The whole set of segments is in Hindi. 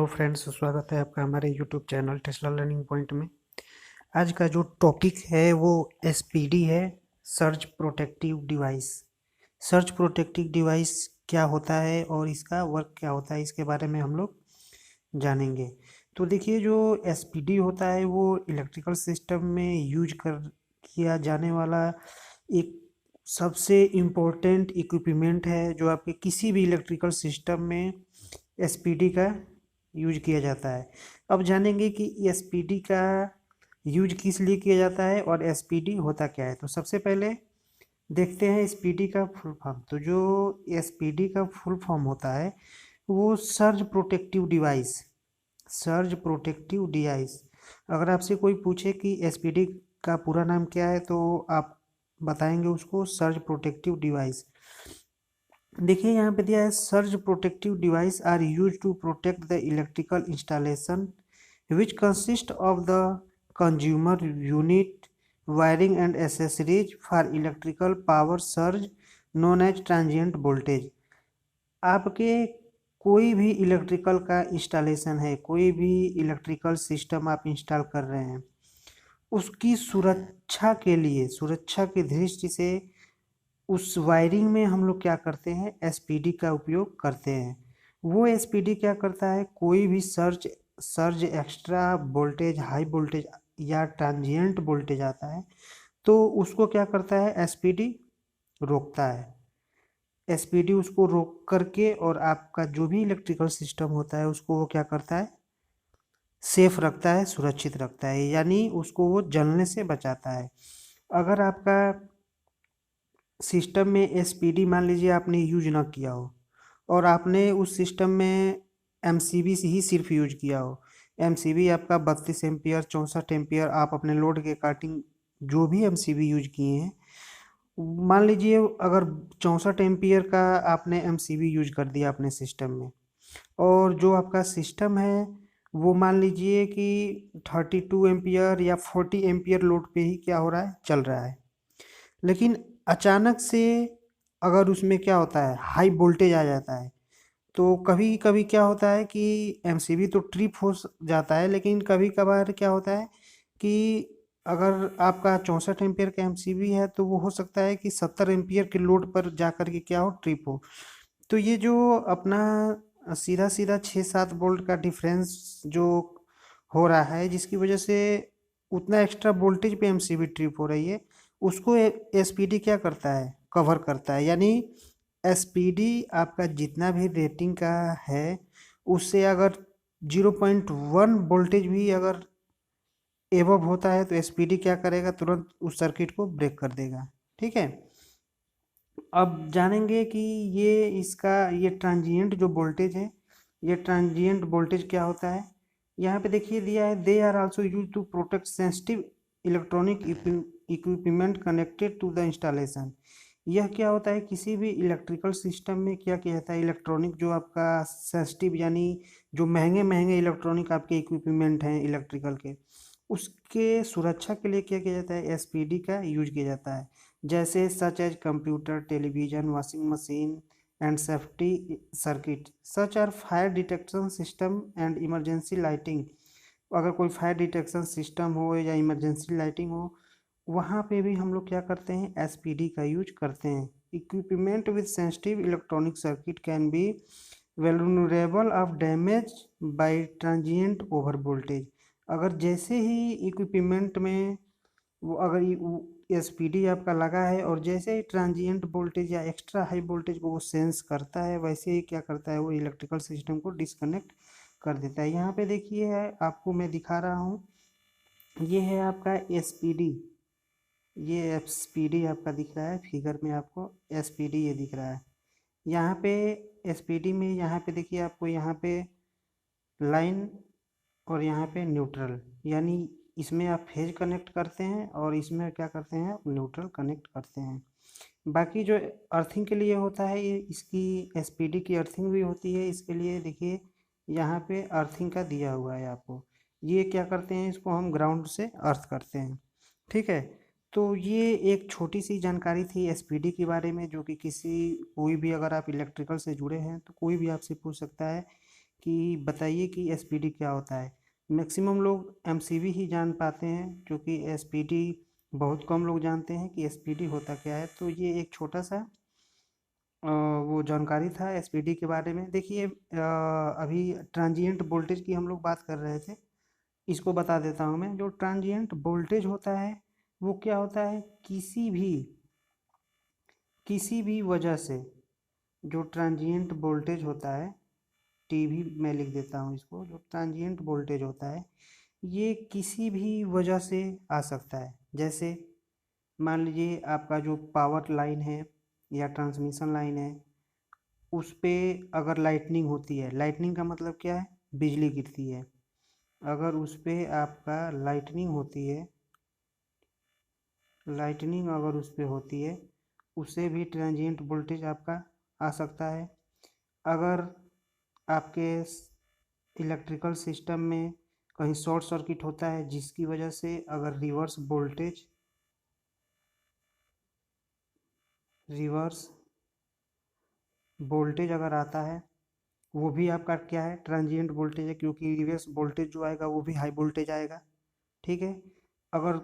हेलो फ्रेंड्स, स्वागत है आपका हमारे YouTube channel Tesla learning point में। आज का जो टॉपिक है वो एसपीडी है, surge protective device. Surge protective device क्या होता है और इसका वर्क क्या होता है, इसके बारे में हम लोग जानेंगे। तो देखिए, जो एसपीडी होता है वो इलेक्ट्रिकल सिस्टम में यूज कर किया जाने वाला एक सबसे इम्पोर्टेंट इक्विपमेंट है, जो आपके किसी भी इलेक्ट्रिकल सिस्टम में एसपीडी का यूज किया जाता है। अब जानेंगे कि एसपीडी का यूज किस लिए किया जाता है और एसपीडी होता क्या है। तो सबसे पहले देखते हैं एसपीडी का फुल फॉर्म। तो जो एसपीडी का फुल फॉर्म होता है वो surge protective device. Surge protective device. अगर आपसे कोई पूछे कि एसपीडी का पूरा नाम क्या है तो आप बताएंगे उसको सर्ज प्रोटेक्टिव डिवाइस। देखिए यहाँ पे दिया है, surge protective device are use to protect the electrical installation which consist of the consumer unit wiring and accessories for electrical power surge known as transient voltage. आपके कोई भी इलेक्ट्रिकल का इंस्टॉलेशन है, कोई भी इलेक्ट्रिकल सिस्टम आप इंस्टॉल कर रहे हैं, उसकी सुरक्षा के लिए, सुरक्षा की दृष्टि से उस वायरिंग में हम लोग क्या करते हैं, एसपीडी का उपयोग करते हैं। वो एसपीडी क्या करता है, कोई भी surge surge extra voltage, high voltage या ट्रांजिएंट वोल्टेज आता है तो उसको क्या करता है, एसपीडी रोकता है। एसपीडी उसको रोक करके और आपका जो भी इलेक्ट्रिकल सिस्टम होता है उसको वो क्या करता है, सेफ रखता है, सुरक्षित रखता है, यानी उसको वो जलने से बचाता है। अगर आपका सिस्टम में एसपीडी मान लीजिए आपने यूज ना किया हो और आपने उस सिस्टम में एमसीबी से ही सिर्फ यूज किया हो, एमसीबी आपका 32 एम्पियर 64 एम्पियर, आप अपने लोड के अकॉर्डिंग जो भी एमसीबी यूज किए हैं, मान लीजिए अगर 64 एम्पियर का आपने एमसीबी यूज कर दिया अपने सिस्टम में, और जो आपका सिस्टम है वो मान लीजिए कि 32 एम्पियर या 40 एम्पियर लोड पे ही क्या हो रहा है, चल रहा है। लेकिन अचानक से अगर उसमें क्या होता है, हाई वोल्टेज आ जाता है, तो कभी कभी क्या होता है कि एमसीबी तो ट्रिप हो जाता है, लेकिन कभी कभार क्या होता है कि अगर आपका 64 एम्पियर का एमसीबी है तो वो हो सकता है कि 70 एम्पियर के लोड पर जा कर के क्या हो, ट्रिप हो। तो ये जो अपना सीधा सीधा 6-7 वोल्ट का डिफरेंस जो हो रहा है, जिसकी वजह से उतना एक्स्ट्रा वोल्टेज पे एमसीबी ट्रिप हो रही है, उसको एसपीडी क्या करता है, कवर करता है। यानी एसपीडी आपका जितना भी रेटिंग का है उससे अगर 0.1 वोल्टेज भी अगर एबव होता है तो एसपीडी क्या करेगा, तुरंत उस सर्किट को ब्रेक कर देगा। ठीक है। अब जानेंगे कि ये ट्रांजिएंट जो वोल्टेज है, ये ट्रांजिएंट वोल्टेज क्या होता है। यहाँ पे देखिए दिया है, they are also use to protect sensitive electronic equipment connected to the installation. यह क्या होता है, किसी भी इलेक्ट्रिकल सिस्टम में क्या किया जाता है, इलेक्ट्रॉनिक जो आपका सेंसिटिव यानी जो महंगे महंगे इलेक्ट्रॉनिक आपके इक्विपमेंट हैं इलेक्ट्रिकल के, उसके सुरक्षा के लिए क्या किया जाता है, एसपीडी का यूज किया जाता है। जैसे such as computer, television, washing machine and safety circuit, such are fire detection system and emergency lighting. अगर कोई फायर डिटेक्शन सिस्टम हो या इमरजेंसी लाइटिंग हो, वहाँ पे भी हम लोग क्या करते हैं, एसपीडी का यूज करते हैं। Equipment with sensitive electronic circuit can be vulnerable of damage bye transient over voltage. अगर जैसे ही इक्विपमेंट में वो अगर एसपीडी आपका लगा है और जैसे ही ट्रांजिएंट वोल्टेज या एक्स्ट्रा हाई वोल्टेज को वो सेंस करता है, वैसे ही क्या करता है, वो इलेक्ट्रिकल सिस्टम को डिस्कनेक्ट कर देता है। यहाँ पे देखिए है, आपको मैं दिखा रहा हूँ, ये है आपका एसपीडी। ये एसपीडी आपका दिख रहा है फिगर में, आपको एसपीडी ये दिख रहा है। यहाँ पे एसपीडी में यहाँ पे देखिए, आपको यहाँ पे लाइन और यहाँ पे न्यूट्रल, यानी इसमें आप फेज कनेक्ट करते हैं और इसमें क्या करते हैं, न्यूट्रल कनेक्ट करते हैं। बाकी जो अर्थिंग के लिए होता है, ये इसकी एसपीडी की अर्थिंग भी होती है। इसके लिए देखिए यहाँ पे अर्थिंग का दिया हुआ है आपको। ये क्या करते हैं, इसको हम ग्राउंड से अर्थ करते हैं। ठीक है। तो ये एक छोटी सी जानकारी थी एसपीडी के बारे में, जो कि किसी कोई भी अगर आप इलेक्ट्रिकल से जुड़े हैं तो कोई भी आपसे पूछ सकता है कि बताइए कि एसपीडी क्या होता है। मैक्सिमम लोग एमसीबी ही जान पाते हैं, क्योंकि एसपीडी बहुत कम लोग जानते हैं कि एसपीडी होता क्या है। तो ये एक छोटा सा वो जानकारी था एसपीडी के बारे में। देखिए अभी ट्रांजिएंट वोल्टेज की हम लोग बात कर रहे थे, इसको बता देता हूँ मैं। जो ट्रांजिएंट वोल्टेज होता है वो क्या होता है, किसी भी वजह से जो ट्रांजिएंट वोल्टेज होता है, टीवी मैं लिख देता हूँ इसको, जो ट्रांजिएंट वोल्टेज होता है ये किसी भी वजह से आ सकता है। जैसे मान लीजिए आपका जो पावर लाइन है या ट्रांसमिशन लाइन है, उस पे अगर लाइटनिंग होती है, लाइटनिंग का मतलब क्या है, बिजली गिरती है। अगर उस पे आपका लाइटनिंग अगर उस पे होती है, उससे भी ट्रांजिएंट वोल्टेज आपका आ सकता है। अगर आपके इलेक्ट्रिकल सिस्टम में कहीं शॉर्ट सर्किट होता है, जिसकी वजह से अगर रिवर्स वोल्टेज अगर आता है, वो भी आपका क्या है, ट्रांजिएंट वोल्टेज है, क्योंकि रिवर्स वोल्टेज जो आएगा वो भी हाई वोल्टेज आएगा। ठीक है। अगर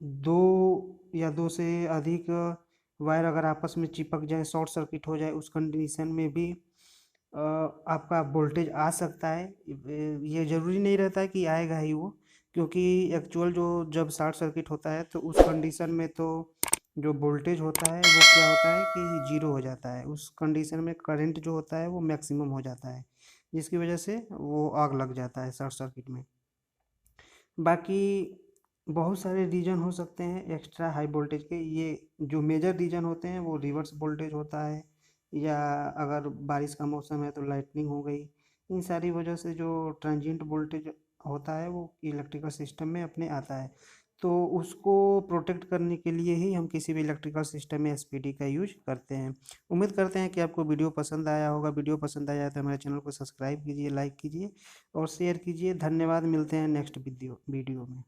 दो या दो से अधिक वायर अगर आपस में चिपक जाए, शॉर्ट सर्किट हो जाए, उस कंडीशन में भी आपका वोल्टेज आ सकता है। ये ज़रूरी नहीं रहता है कि आएगा ही वो, क्योंकि एक्चुअल जो जब शॉर्ट सर्किट होता है तो उस कंडीशन में तो जो वोल्टेज होता है वो क्या होता है कि जीरो हो जाता है। उस कंडीशन में करंट जो होता है वो मैक्सिमम हो जाता है, जिसकी वजह से वो आग लग जाता है शॉर्ट सर्किट में। बाकी बहुत सारे रीजन हो सकते हैं एक्स्ट्रा हाई वोल्टेज के। ये जो मेजर रीजन होते हैं वो रिवर्स वोल्टेज होता है, या अगर बारिश का मौसम है तो लाइटनिंग हो गई। इन सारी वजह से जो ट्रांजिएंट वोल्टेज होता है वो इलेक्ट्रिकल सिस्टम में अपने आता है। तो उसको प्रोटेक्ट करने के लिए ही हम किसी भी इलेक्ट्रिकल सिस्टम में एसपीडी का यूज करते हैं। उम्मीद करते हैं कि आपको वीडियो पसंद आया होगा। वीडियो पसंद आया तो हमारे चैनल को सब्सक्राइब कीजिए, लाइक कीजिए और शेयर कीजिए। धन्यवाद। मिलते हैं नेक्स्ट वीडियो में।